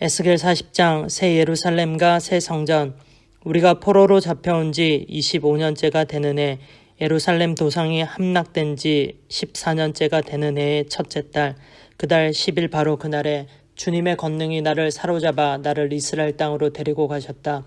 에스겔 40장 새 예루살렘과 새 성전. 우리가 포로로 잡혀온 지 25년째가 되는 해, 예루살렘 도성이 함락된 지 14년째가 되는 해의 첫째 달, 그달 10일 바로 그날에 주님의 권능이 나를 사로잡아 나를 이스라엘 땅으로 데리고 가셨다.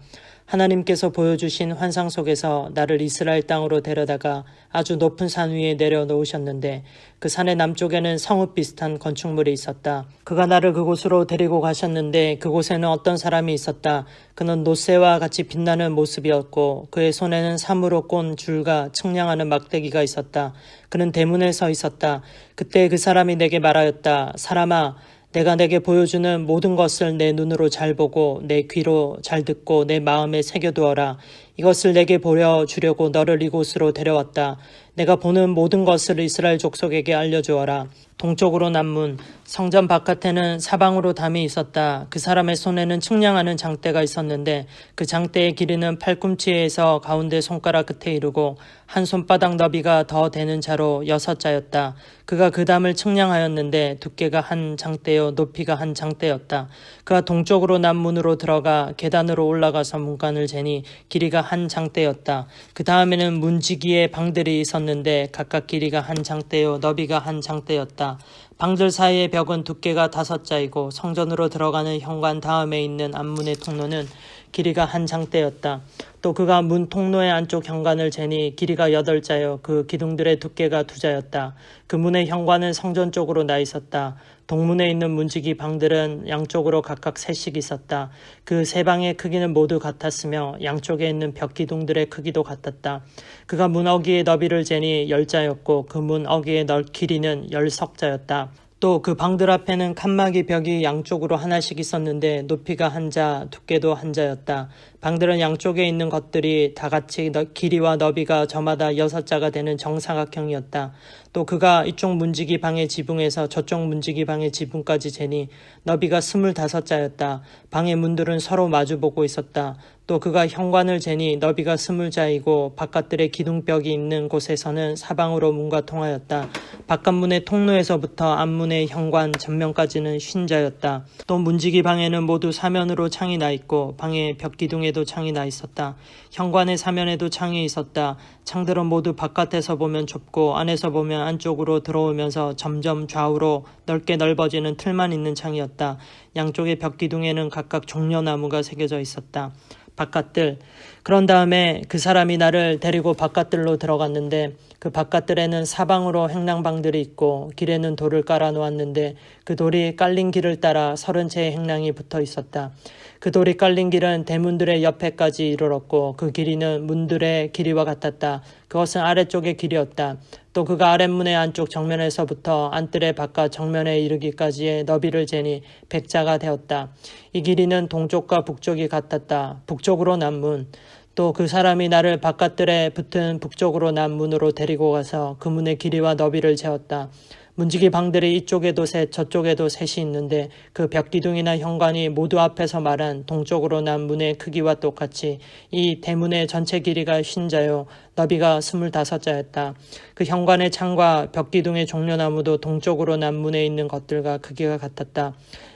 하나님께서 보여주신 환상 속에서 나를 이스라엘 땅으로 데려다가 아주 높은 산 위에 내려놓으셨는데 그 산의 남쪽에는 성읍 비슷한 건축물이 있었다. 그가 나를 그곳으로 데리고 가셨는데 그곳에는 어떤 사람이 있었다. 그는 노새와 같이 빛나는 모습이었고 그의 손에는 사무로 꼰 줄과 측량하는 막대기가 있었다. 그는 대문에 서 있었다. 그때 그 사람이 내게 말하였다. 사람아, 내가 내게 보여주는 모든 것을 내 눈으로 잘 보고 내 귀로 잘 듣고 내 마음에 새겨두어라. 이것을 내게 보여주려고 너를 이곳으로 데려왔다. 내가 보는 모든 것을 이스라엘 족속에게 알려주어라. 동쪽으로 남문, 성전 바깥에는 사방으로 담이 있었다. 그 사람의 손에는 측량하는 장대가 있었는데 그 장대의 길이는 팔꿈치에서 가운데 손가락 끝에 이르고 한 손바닥 너비가 더 되는 자로 6자였다. 그가 그 담을 측량하였는데 두께가 한 장대요 높이가 한 장대였다. 그가 동쪽으로 남문으로 들어가 계단으로 올라가서 문간을 재니 길이가 한 장대였다. 그 다음에는 문지기의 방들이 있었는데 각각 길이가 한 장대요 너비가 한 장대였다. 방들 사이의 벽은 두께가 5자이고 성전으로 들어가는 현관 다음에 있는 앞문의 통로는 길이가 한 장대였다. 또 그가 문 통로의 안쪽 현관을 재니 길이가 8자요 그 기둥들의 두께가 2자였다. 그 문의 현관은 성전 쪽으로 나 있었다. 동문에 있는 문지기 방들은 양쪽으로 각각 셋씩 있었다. 그 세 방의 크기는 모두 같았으며 양쪽에 있는 벽 기둥들의 크기도 같았다. 그가 문 어귀의 너비를 재니 10자였고 그 문 어귀의 길이는 10석자였다. 또 그 방들 앞에는 칸막이 벽이 양쪽으로 하나씩 있었는데 높이가 1자, 두께도 1자였다. 방들은 양쪽에 있는 것들이 다 같이 길이와 너비가 저마다 6자가 되는 정사각형이었다. 또 그가 이쪽 문지기 방의 지붕에서 저쪽 문지기 방의 지붕까지 재니 너비가 25자였다. 방의 문들은 서로 마주보고 있었다. 또 그가 현관을 재니 너비가 20자이고 바깥들의 기둥벽이 있는 곳에서는 사방으로 문과 통하였다. 바깥문의 통로에서부터 앞문의 현관 전면까지는 50자였다. 또 문지기 방에는 모두 사면으로 창이 나 있고 방의 벽 기둥에도 창이 나 있었다. 현관의 사면에도 창이 있었다. 창들은 모두 바깥에서 보면 좁고 안에서 보면 안쪽으로 들어오면서 점점 좌우로 넓게 넓어지는 틀만 있는 창이었다. 양쪽의 벽 기둥에는 각각 종려나무가 새겨져 있었다. 바깥들. 그런 다음에 그 사람이 나를 데리고 바깥들로 들어갔는데 그 바깥들에는 사방으로 행랑방들이 있고 길에는 돌을 깔아 놓았는데 그 돌이 깔린 길을 따라 30채의 행랑이 붙어 있었다. 그 돌이 깔린 길은 대문들의 옆에까지 이르렀고 그 길이는 문들의 길이와 같았다. 그것은 아래쪽의 길이었다. 또 그가 아랫문의 안쪽 정면에서부터 안뜰의 바깥 정면에 이르기까지의 너비를 재니 100자가 되었다. 이 길이는 동쪽과 북쪽이 같았다. 북쪽으로 남문. 또 그 사람이 나를 바깥들에 붙은 북쪽으로 남문으로 데리고 가서 그 문의 길이와 너비를 재었다. 문지기 방들이 이쪽에도 셋 저쪽에도 셋이 있는데 그 벽기둥이나 현관이 모두 앞에서 말한 동쪽으로 난 문의 크기와 똑같이 이 대문의 전체 길이가 50자요 너비가 25자였다. 그 현관의 창과 벽기둥의 종려나무도 동쪽으로 난 문에 있는 것들과 크기가 같았다.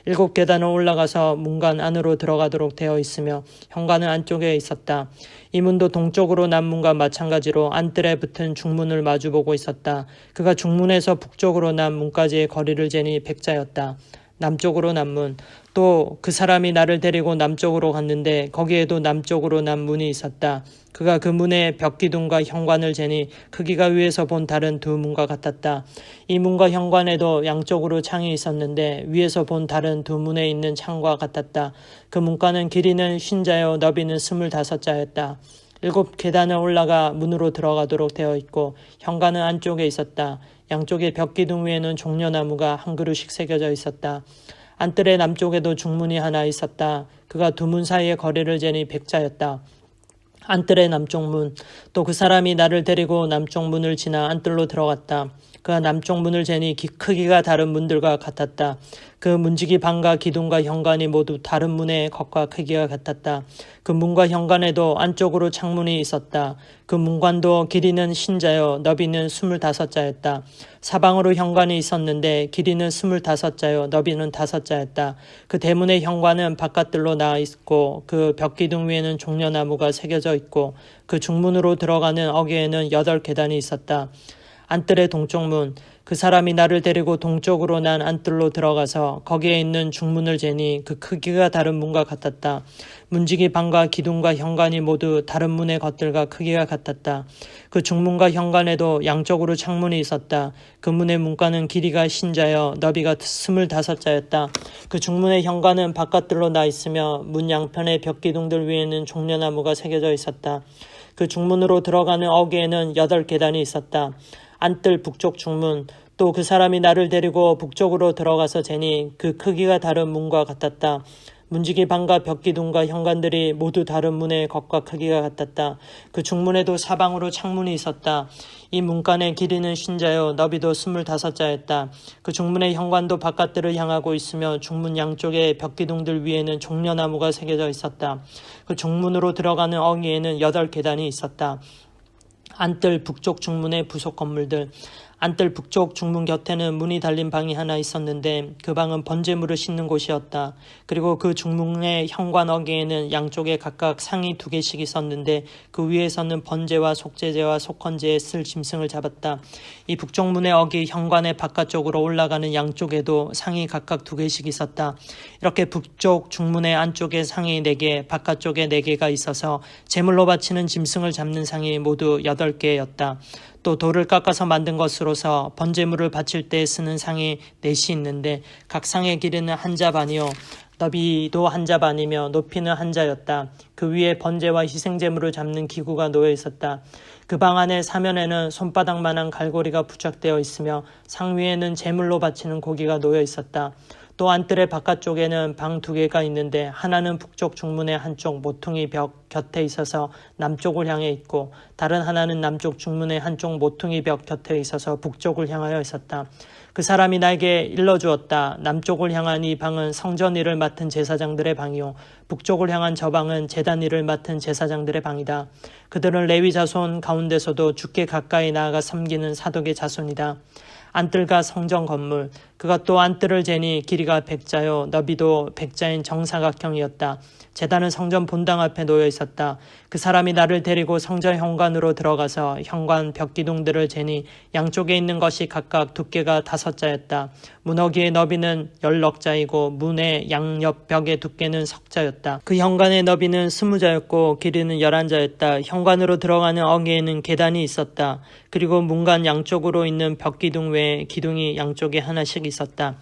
7계단을 올라가서 문간 안으로 들어가도록 되어 있으며 현관은 안쪽에 있었다. 이 문도 동쪽으로 난 문과 마찬가지로 안뜰에 붙은 중문을 마주보고 있었다. 그가 중문에서 북쪽으로 난 문까지의 거리를 재니 100자였다. 남쪽으로 난 문. 또 그 사람이 나를 데리고 남쪽으로 갔는데 거기에도 남쪽으로 난 문이 있었다. 그가 그 문의 벽기둥과 현관을 재니 크기가 위에서 본 다른 두 문과 같았다. 이 문과 현관에도 양쪽으로 창이 있었는데 위에서 본 다른 두 문에 있는 창과 같았다. 그 문과는 길이는 50자요 너비는 25자였다. 7계단을 올라가 문으로 들어가도록 되어 있고 현관은 안쪽에 있었다. 양쪽의 벽기둥 위에는 종려나무가 한 그루씩 새겨져 있었다. 안뜰의 남쪽에도 중문이 하나 있었다. 그가 두 문 사이의 거리를 재니 100자였다. 안뜰의 남쪽 문. 또 그 사람이 나를 데리고 남쪽 문을 지나 안뜰로 들어갔다. 그가 남쪽 문을 재니 크기가 다른 문들과 같았다. 그 문지기 방과 기둥과 현관이 모두 다른 문의 겉과 크기가 같았다. 그 문과 현관에도 안쪽으로 창문이 있었다. 그 문관도 길이는 신자요 너비는 25자였다. 사방으로 현관이 있었는데 길이는 25자요 너비는 5자였다. 그 대문의 현관은 바깥들로 나와 있고 그 벽기둥 위에는 종려나무가 새겨져 있고 그 중문으로 들어가는 어귀에는 8계단이 있었다. 안뜰의 동쪽 문, 그 사람이 나를 데리고 동쪽으로 난 안뜰로 들어가서 거기에 있는 중문을 재니 그 크기가 다른 문과 같았다. 문지기 방과 기둥과 현관이 모두 다른 문의 겉들과 크기가 같았다. 그 중문과 현관에도 양쪽으로 창문이 있었다. 그 문의 문과는 길이가 신자여 너비가 25자였다. 그 중문의 현관은 바깥들로 나 있으며 문 양편의 벽기둥들 위에는 종려나무가 새겨져 있었다. 그 중문으로 들어가는 어귀에는 8계단이 있었다. 안뜰 북쪽 중문, 또 그 사람이 나를 데리고 북쪽으로 들어가서 재니 그 크기가 다른 문과 같았다. 문지기 방과 벽기둥과 현관들이 모두 다른 문의 겉과 크기가 같았다. 그 중문에도 사방으로 창문이 있었다. 이 문간의 길이는 신자요 너비도 25자였다. 그 중문의 현관도 바깥들을 향하고 있으며 중문 양쪽의 벽기둥들 위에는 종려나무가 새겨져 있었다. 그 중문으로 들어가는 어귀에는 8계단이 있었다. 안뜰 북쪽 중문의 부속 건물들, 안뜰 북쪽 중문 곁에는 문이 달린 방이 하나 있었는데 그 방은 번제물을 싣는 곳이었다. 그리고 그 중문의 현관 어귀에는 양쪽에 각각 상이 2개씩 있었는데 그 위에서는 번제와 속죄제와 속헌제에 쓸 짐승을 잡았다. 이 북쪽 문의 어귀 현관의 바깥쪽으로 올라가는 양쪽에도 상이 각각 2개씩 있었다. 이렇게 북쪽 중문의 안쪽에 상이 4개, 바깥쪽에 4개가 있어서 제물로 바치는 짐승을 잡는 상이 모두 8개였다. 또 돌을 깎아서 만든 것으로서 번제물을 바칠 때 쓰는 상이 4시 있는데 각 상의 길이는 1자 반이요 너비도 1자 반이며 높이는 1자였다. 그 위에 번제와 희생제물을 잡는 기구가 놓여 있었다. 그 방 안의 사면에는 손바닥만한 갈고리가 부착되어 있으며 상 위에는 제물로 바치는 고기가 놓여 있었다. 또 안뜰의 바깥쪽에는 방 2개가 있는데 하나는 북쪽 중문의 한쪽 모퉁이 벽 곁에 있어서 남쪽을 향해 있고 다른 하나는 남쪽 중문의 한쪽 모퉁이 벽 곁에 있어서 북쪽을 향하여 있었다. 그 사람이 나에게 일러주었다. 남쪽을 향한 이 방은 성전 일을 맡은 제사장들의 방이요 북쪽을 향한 저 방은 제단 일을 맡은 제사장들의 방이다. 그들은 레위 자손 가운데서도 주께 가까이 나아가 섬기는 사독의 자손이다. 안뜰과 성전 건물, 그가 또 안뜰을 재니 길이가 100자요 너비도 100자인 정사각형이었다. 제단은 성전 본당 앞에 놓여 있었다. 그 사람이 나를 데리고 성전 현관으로 들어가서 현관 벽기둥들을 재니 양쪽에 있는 것이 각각 두께가 5자였다. 문어기의 너비는 10넉자이고 문의 양옆 벽의 두께는 10자였다. 그 현관의 너비는 20자였고 길이는 11자였다. 현관으로 들어가는 어귀에는 계단이 있었다. 그리고 문간 양쪽으로 있는 벽기둥 외에 기둥이 양쪽에 하나씩 있었다.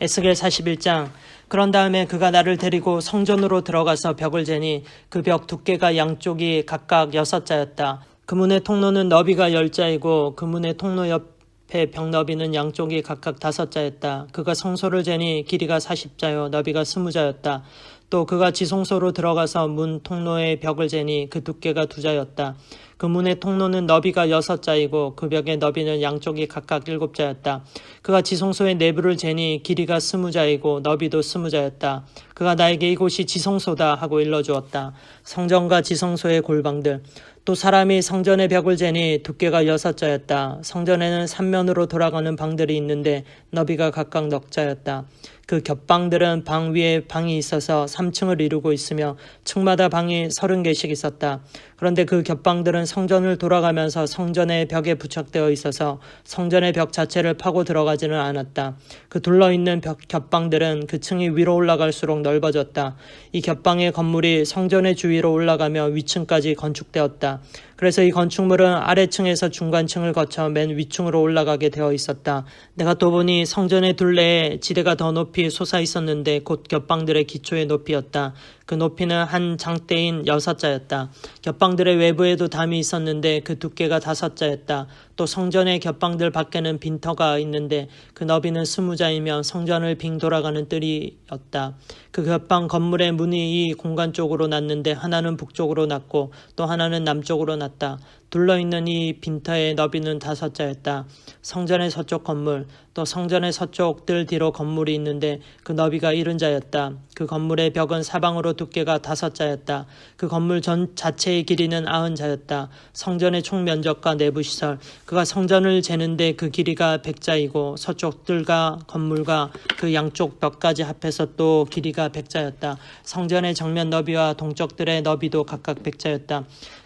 에스겔 41장. 그런 다음에 그가 나를 데리고 성전으로 들어가서 벽을 재니 그 벽 두께가 양쪽이 각각 6자였다. 그 문의 통로는 너비가 10자이고 그 문의 통로 옆에 벽 너비는 양쪽이 각각 5자였다. 그가 성소를 재니 길이가 40자요 너비가 20자였다. 또 그가 지성소로 들어가서 문 통로의 벽을 재니 그 두께가 2자였다. 그 문의 통로는 너비가 6자이고 그 벽의 너비는 양쪽이 각각 7자였다. 그가 지성소의 내부를 재니 길이가 20자이고 너비도 20자였다. 그가 나에게 이곳이 지성소다 하고 일러주었다. 성전과 지성소의 골방들. 또 사람이 성전의 벽을 재니 두께가 6자였다. 성전에는 3면으로 돌아가는 방들이 있는데 너비가 각각 넉자였다. 그 겹방들은 방 위에 방이 있어서 3층을 이루고 있으며 층마다 방이 30개씩 있었다. 그런데 그 겹방들은 성전을 돌아가면서 성전의 벽에 부착되어 있어서 성전의 벽 자체를 파고 들어가지는 않았다. 그 둘러있는 겹방들은 그 층이 위로 올라갈수록 넓어졌다. 이 겹방의 건물이 성전의 주위로 올라가며 위층까지 건축되었다. 그래서 이 건축물은 아래층에서 중간층을 거쳐 맨 위층으로 올라가게 되어 있었다. 내가 또 보니 성전의 둘레에 지대가 더 높이 솟아 있었는데 곧 겹방들의 기초의 높이였다. 그 높이는 한 장대인 6자였다. 겹방들의 외부에도 담이 있었는데 그 두께가 5자였다. 또 성전의 겹방들 밖에는 빈터가 있는데 그 너비는 20자이며 성전을 빙 돌아가는 뜰이었다. 그 겹방 건물의 문이 이 공간 쪽으로 났는데 하나는 북쪽으로 났고 또 하나는 남쪽으로 났다. 둘러있는 이 빈터의 너비는 5자였다. 성전의 서쪽 건물, 또 성전의 서쪽 뜰 뒤로 건물이 있는데 그 너비가 70자였다. 그 건물의 벽은 사방으로 두께가 5자였다. 그 건물 전 자체의 길이는 90자였다. 성전의 총 면적과 내부 시설, 그가 성전을 재는데 그 길이가 100자이고 서쪽 뜰과 건물과 그 양쪽 벽까지 합해서 또 길이가 100자였다. 성전의 정면 너비와 동쪽 뜰의 너비도 각각 100자였다.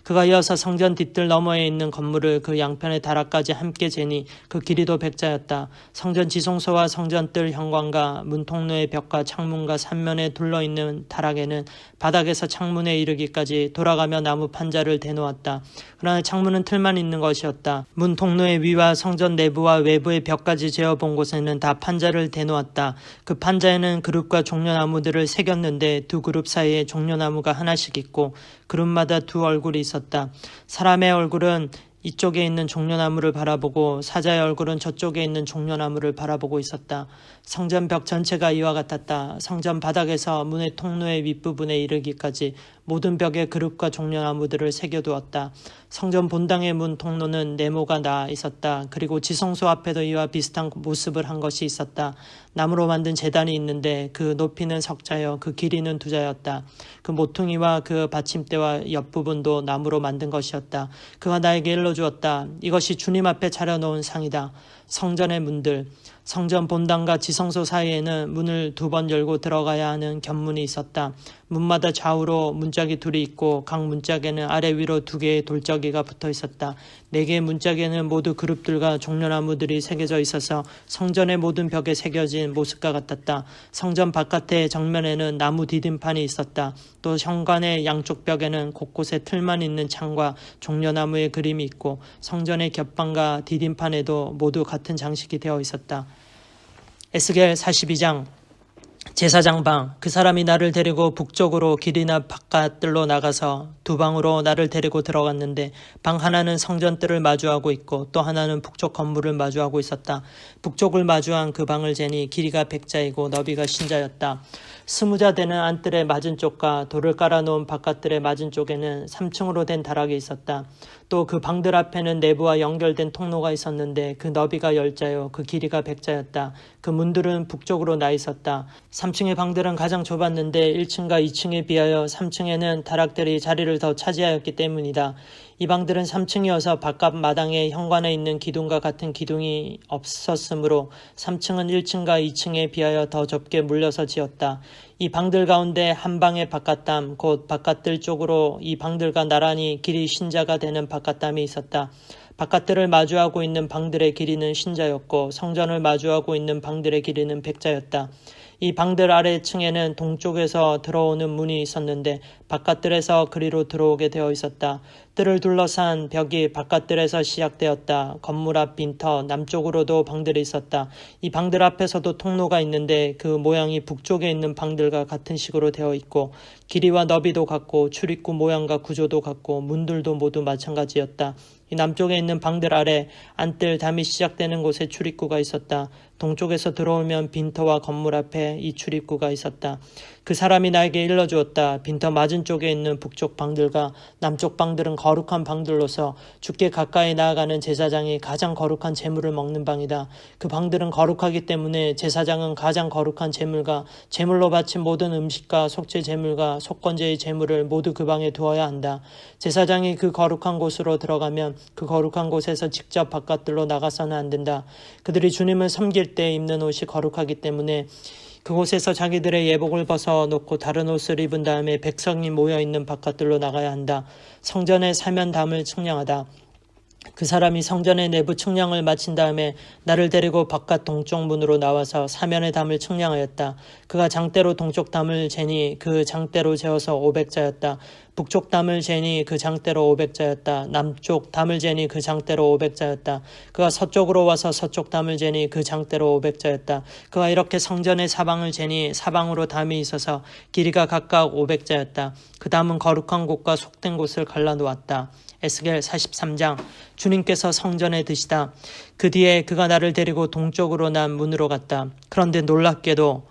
그가 이어서 성전 뒤뜰 너머에 있는 건물을 그 양편의 다락까지 함께 재니 그 길이도 100자였다. 성전 지성소와 성전 뜰 현관과 문 통로의 벽과 창문과 삼면에 둘러있는 다락에는 바닥에서 창문에 이르기까지 돌아가며 나무 판자를 대놓았다. 그러나 창문은 틀만 있는 것이었다. 문 통로의 위와 성전 내부와 외부의 벽까지 재어본 곳에는 다 판자를 대놓았다. 그 판자에는 그룹과 종려나무들을 새겼는데 두 그룹 사이에 종려나무가 하나씩 있고 그룹마다 두 얼굴이 있었다. 사람의 얼굴은 이쪽에 있는 종려나무를 바라보고 사자의 얼굴은 저쪽에 있는 종려나무를 바라보고 있었다. 성전 벽 전체가 이와 같았다. 성전 바닥에서 문의 통로의 윗부분에 이르기까지 모든 벽에 그룹과 종려나무들을 새겨두었다. 성전 본당의 문 통로는 네모가 나 있었다. 그리고 지성소 앞에도 이와 비슷한 모습을 한 것이 있었다. 나무로 만든 제단이 있는데 그 높이는 3자여 그 길이는 2자였다. 그 모퉁이와 그 받침대와 옆부분도 나무로 만든 것이었다. 그가 나에게 일러주었다. 이것이 주님 앞에 차려놓은 상이다. 성전의 문들, 성전 본당과 지성소 사이에는 문을 2번 열고 들어가야 하는 견문이 있었다. 문마다 좌우로 문짝이 2이 있고 각 문짝에는 아래 위로 2개의 돌저기가 붙어 있었다. 4개의 문짝에는 모두 그룹들과 종려나무들이 새겨져 있어서 성전의 모든 벽에 새겨진 모습과 같았다. 성전 바깥의 정면에는 나무 디딤판이 있었다. 또 현관의 양쪽 벽에는 곳곳에 틀만 있는 창과 종려나무의 그림이 있고 성전의 겹방과 디딤판에도 모두 같은 장식이 되어 있었다. 에스겔 42장 제사장 방. 그 사람이 나를 데리고 북쪽으로 길이나 바깥뜰로 나가서 2방으로 나를 데리고 들어갔는데 방 하나는 성전 뜰을 마주하고 있고 또 하나는 북쪽 건물을 마주하고 있었다. 북쪽을 마주한 그 방을 재니 길이가 100자이고 너비가 50자였다. 20자 되는 안뜰의 맞은쪽과 돌을 깔아놓은 바깥뜰의 맞은쪽에는 3층으로 된 다락이 있었다. 또 그 방들 앞에는 내부와 연결된 통로가 있었는데 그 너비가 10자요 그 길이가 100자였다. 그 문들은 북쪽으로 나 있었다. 3층의 방들은 가장 좁았는데 1층과 2층에 비하여 3층에는 다락들이 자리를 더 차지하였기 때문이다. 이 방들은 3층이어서 바깥 마당에 현관에 있는 기둥과 같은 기둥이 없었으므로 3층은 1층과 2층에 비하여 더 좁게 물려서 지었다. 이 방들 가운데 한 방의 바깥담 곧 바깥뜰 쪽으로 이 방들과 나란히 길이 50자가 되는 바깥담이 있었다. 바깥뜰을 마주하고 있는 방들의 길이는 50자였고 성전을 마주하고 있는 방들의 길이는 100자였다. 이 방들 아래층에는 동쪽에서 들어오는 문이 있었는데 바깥뜰에서 그리로 들어오게 되어 있었다. 뜰을 둘러싼 벽이 바깥뜰에서 시작되었다. 건물 앞 빈터 남쪽으로도 방들이 있었다. 이 방들 앞에서도 통로가 있는데 그 모양이 북쪽에 있는 방들과 같은 식으로 되어 있고 길이와 너비도 같고 출입구 모양과 구조도 같고 문들도 모두 마찬가지였다. 이 남쪽에 있는 방들 아래 안뜰 담이 시작되는 곳에 출입구가 있었다. 동쪽에서 들어오면 빈터와 건물 앞에 이 출입구가 있었다. 그 사람이 나에게 일러주었다. 빈터 맞은쪽에 있는 북쪽 방들과 남쪽 방들은 거룩한 방들로서 주께 가까이 나아가는 제사장이 가장 거룩한 제물을 먹는 방이다. 그 방들은 거룩하기 때문에 제사장은 가장 거룩한 제물과 제물로 바친 모든 음식과 속죄 제물과 속건제의 제물을 모두 그 방에 두어야 한다. 제사장이 그 거룩한 곳으로 들어가면 그 거룩한 곳에서 직접 바깥들로 나가서는 안 된다. 그들이 주님을 섬길 때 입는 옷이 거룩하기 때문에 그곳에서 자기들의 예복을 벗어놓고 다른 옷을 입은 다음에 백성이 모여있는 바깥들로 나가야 한다. 성전의 사면담을 측량하다. 그 사람이 성전의 내부 측량을 마친 다음에 나를 데리고 바깥 동쪽 문으로 나와서 사면의 담을 측량하였다. 그가 장대로 동쪽 담을 재니 그 장대로 재어서 500자였다. 북쪽 담을 재니 그 장대로 500자였다. 남쪽 담을 재니 그 장대로 500자였다. 그가 서쪽으로 와서 서쪽 담을 재니 그 장대로 500자였다. 그가 이렇게 성전의 사방을 재니 사방으로 담이 있어서 길이가 각각 500자였다. 그 담은 거룩한 곳과 속된 곳을 갈라놓았다. 에스겔 43장 주님께서 성전에 드시다. 그 뒤에 그가 나를 데리고 동쪽으로 난 문으로 갔다. 그런데 놀랍게도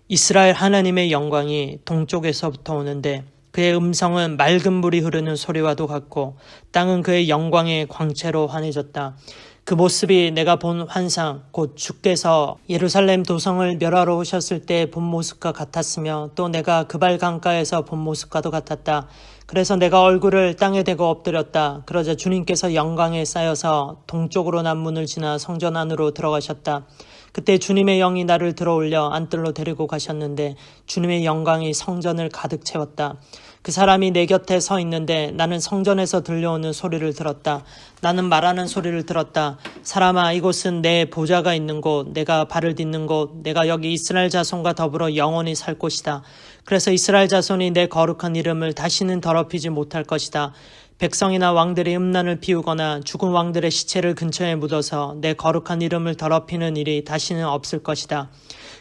이스라엘 하나님의 영광이 동쪽에서부터 오는데 그의 음성은 맑은 물이 흐르는 소리와도 같고 땅은 그의 영광의 광채로 환해졌다. 그 모습이 내가 본 환상, 곧 주께서 예루살렘 도성을 멸하러 오셨을 때 본 모습과 같았으며 또 내가 그발 강가에서 본 모습과도 같았다. 그래서 내가 얼굴을 땅에 대고 엎드렸다. 그러자 주님께서 영광에 쌓여서 동쪽으로 난 문을 지나 성전 안으로 들어가셨다. 그때 주님의 영이 나를 들어올려 안뜰로 데리고 가셨는데 주님의 영광이 성전을 가득 채웠다. 그 사람이 내 곁에 서 있는데 나는 성전에서 들려오는 소리를 들었다. 나는 말하는 소리를 들었다. 사람아, 이곳은 내 보좌가 있는 곳, 내가 발을 딛는 곳, 내가 여기 이스라엘 자손과 더불어 영원히 살 곳이다. 그래서 이스라엘 자손이 내 거룩한 이름을 다시는 더럽히지 못할 것이다. 백성이나 왕들이 음란을 피우거나 죽은 왕들의 시체를 근처에 묻어서 내 거룩한 이름을 더럽히는 일이 다시는 없을 것이다.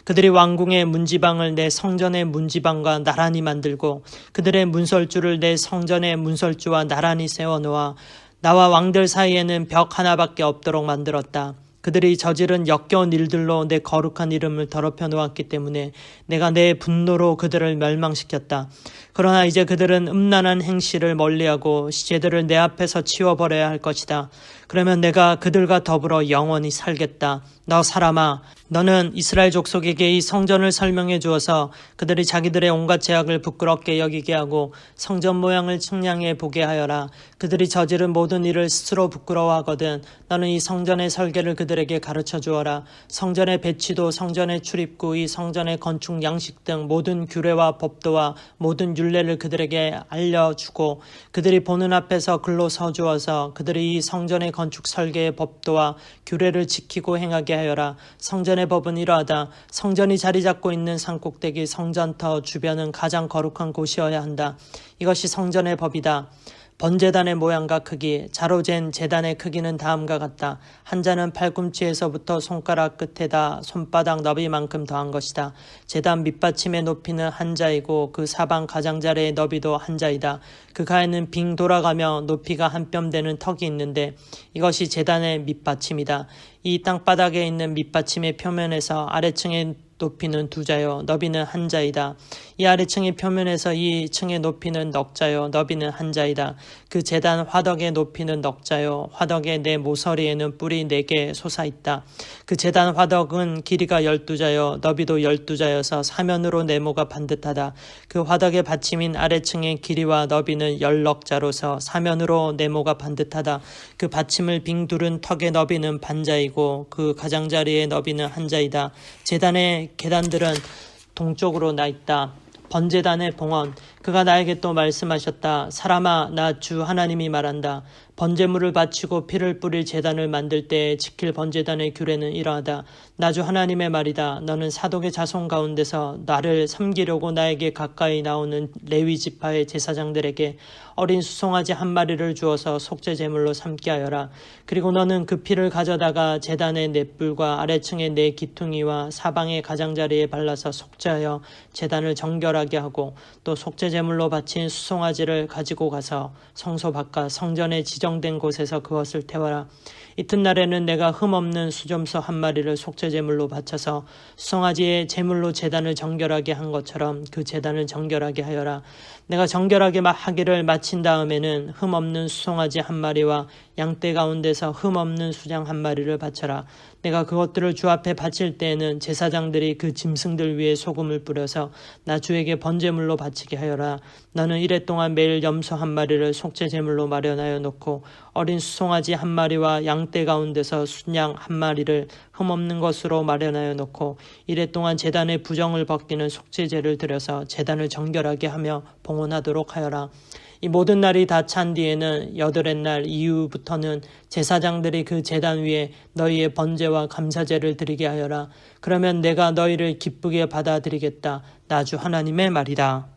그들이 왕궁의 문지방을 내 성전의 문지방과 나란히 만들고 그들의 문설주를 내 성전의 문설주와 나란히 세워놓아 나와 왕들 사이에는 벽 하나밖에 없도록 만들었다. 그들이 저지른 역겨운 일들로 내 거룩한 이름을 더럽혀 놓았기 때문에 내가 내 분노로 그들을 멸망시켰다. 그러나 이제 그들은 음란한 행실을 멀리하고 시체들을 내 앞에서 치워버려야 할 것이다. 그러면 내가 그들과 더불어 영원히 살겠다. 너 사람아, 너는 이스라엘 족속에게 이 성전을 설명해 주어서 그들이 자기들의 온갖 죄악을 부끄럽게 여기게 하고 성전 모양을 측량해 보게 하여라. 그들이 저지른 모든 일을 스스로 부끄러워하거든 너는 이 성전의 설계를 그들에게 가르쳐 주어라. 성전의 배치도 성전의 출입구 이 성전의 건축 양식 등 모든 규례와 법도와 모든 율례를 그들에게 알려주고 그들이 보는 앞에서 글로 서주어서 그들이 이 성전의 건축 설계의 법도와 규례를 지키고 행하게 하여라. 성전의 법은 이러하다. 성전이 자리 잡고 있는 산꼭대기 성전터 주변은 가장 거룩한 곳이어야 한다. 이것이 성전의 법이다. 번제단의 모양과 크기, 자로 잰 제단의 크기는 다음과 같다. 한 자는 팔꿈치에서부터 손가락 끝에다 손바닥 너비만큼 더한 것이다. 제단 밑받침의 높이는 한 자이고 그 사방 가장자리의 너비도 한 자이다. 그 가에는 빙 돌아가며 높이가 한 뼘 되는 턱이 있는데 이것이 제단의 밑받침이다. 이 땅바닥에 있는 밑받침의 표면에서 아래층의 높이는 두 자요 너비는 한 자이다. 이 아래층의 표면에서 이 층의 높이는 넉 자요 너비는 한 자이다. 그 제단 화덕의 높이는 넉 자요 화덕의 네 모서리에는 뿔이 4개 솟아있다. 그 제단 화덕은 길이가 12자요 너비도 12자여서 사면으로 네모가 반듯하다. 그 화덕의 받침인 아래층의 길이와 너비는 10넉자로서 사면으로 네모가 반듯하다. 그 받침을 빙두른 턱의 너비는 반자이고 그 가장자리의 너비는 한 자이다. 제단의 계단들은 동쪽으로 나 있다. 번제단의 봉헌. 그가 나에게 또 말씀하셨다. 사람아, 나 주 하나님이 말한다. 번제물을 바치고 피를 뿌릴 제단을 만들 때 지킬 번제단의 규례는 이러하다. 나 주 하나님의 말이다. 너는 사독의 자손 가운데서 나를 섬기려고 나에게 가까이 나오는 레위 지파의 제사장들에게 어린 수송아지 한 마리를 주어서 속죄 제물로 삼게 하여라. 그리고 너는 그 피를 가져다가 제단의 넷불과 아래층의 네 기퉁이와 사방의 가장자리에 발라서 속죄하여 제단을 정결하게 하고 또 속죄 제물로 바친 수송아지를 가지고 가서 성소 바깥 성전에 지정된 곳에서 그것을 태워라. 이튿날에는 내가 흠없는 수점소 한 마리를 속죄 제물로 바쳐서 수송아지의 제물로 제단을 정결하게 한 것처럼 그 제단을 정결하게 하여라. 내가 정결하게 하기를 마친 다음에는 흠없는 수송아지 한 마리와 양떼 가운데서 흠없는 수장 한 마리를 바쳐라. 내가 그것들을 주 앞에 바칠 때에는 제사장들이 그 짐승들 위에 소금을 뿌려서 나 주에게 번제물로 바치게 하여라. 너는 이래 동안 매일 염소 한 마리를 속죄 제물로 마련하여 놓고 어린 수송아지 한 마리와 양떼 가운데서 순양 한 마리를 흠없는 것으로 마련하여 놓고 이래 동안 제단의 부정을 벗기는 속죄제를 드려서 제단을 정결하게 하며 봉헌하도록 하여라. 이 모든 날이 다 찬 뒤에는 여덟의 날 이후부터는 제사장들이 그 제단 위에 너희의 번제와 감사제를 드리게 하여라. 그러면 내가 너희를 기쁘게 받아들이겠다. 나 주 하나님의 말이다.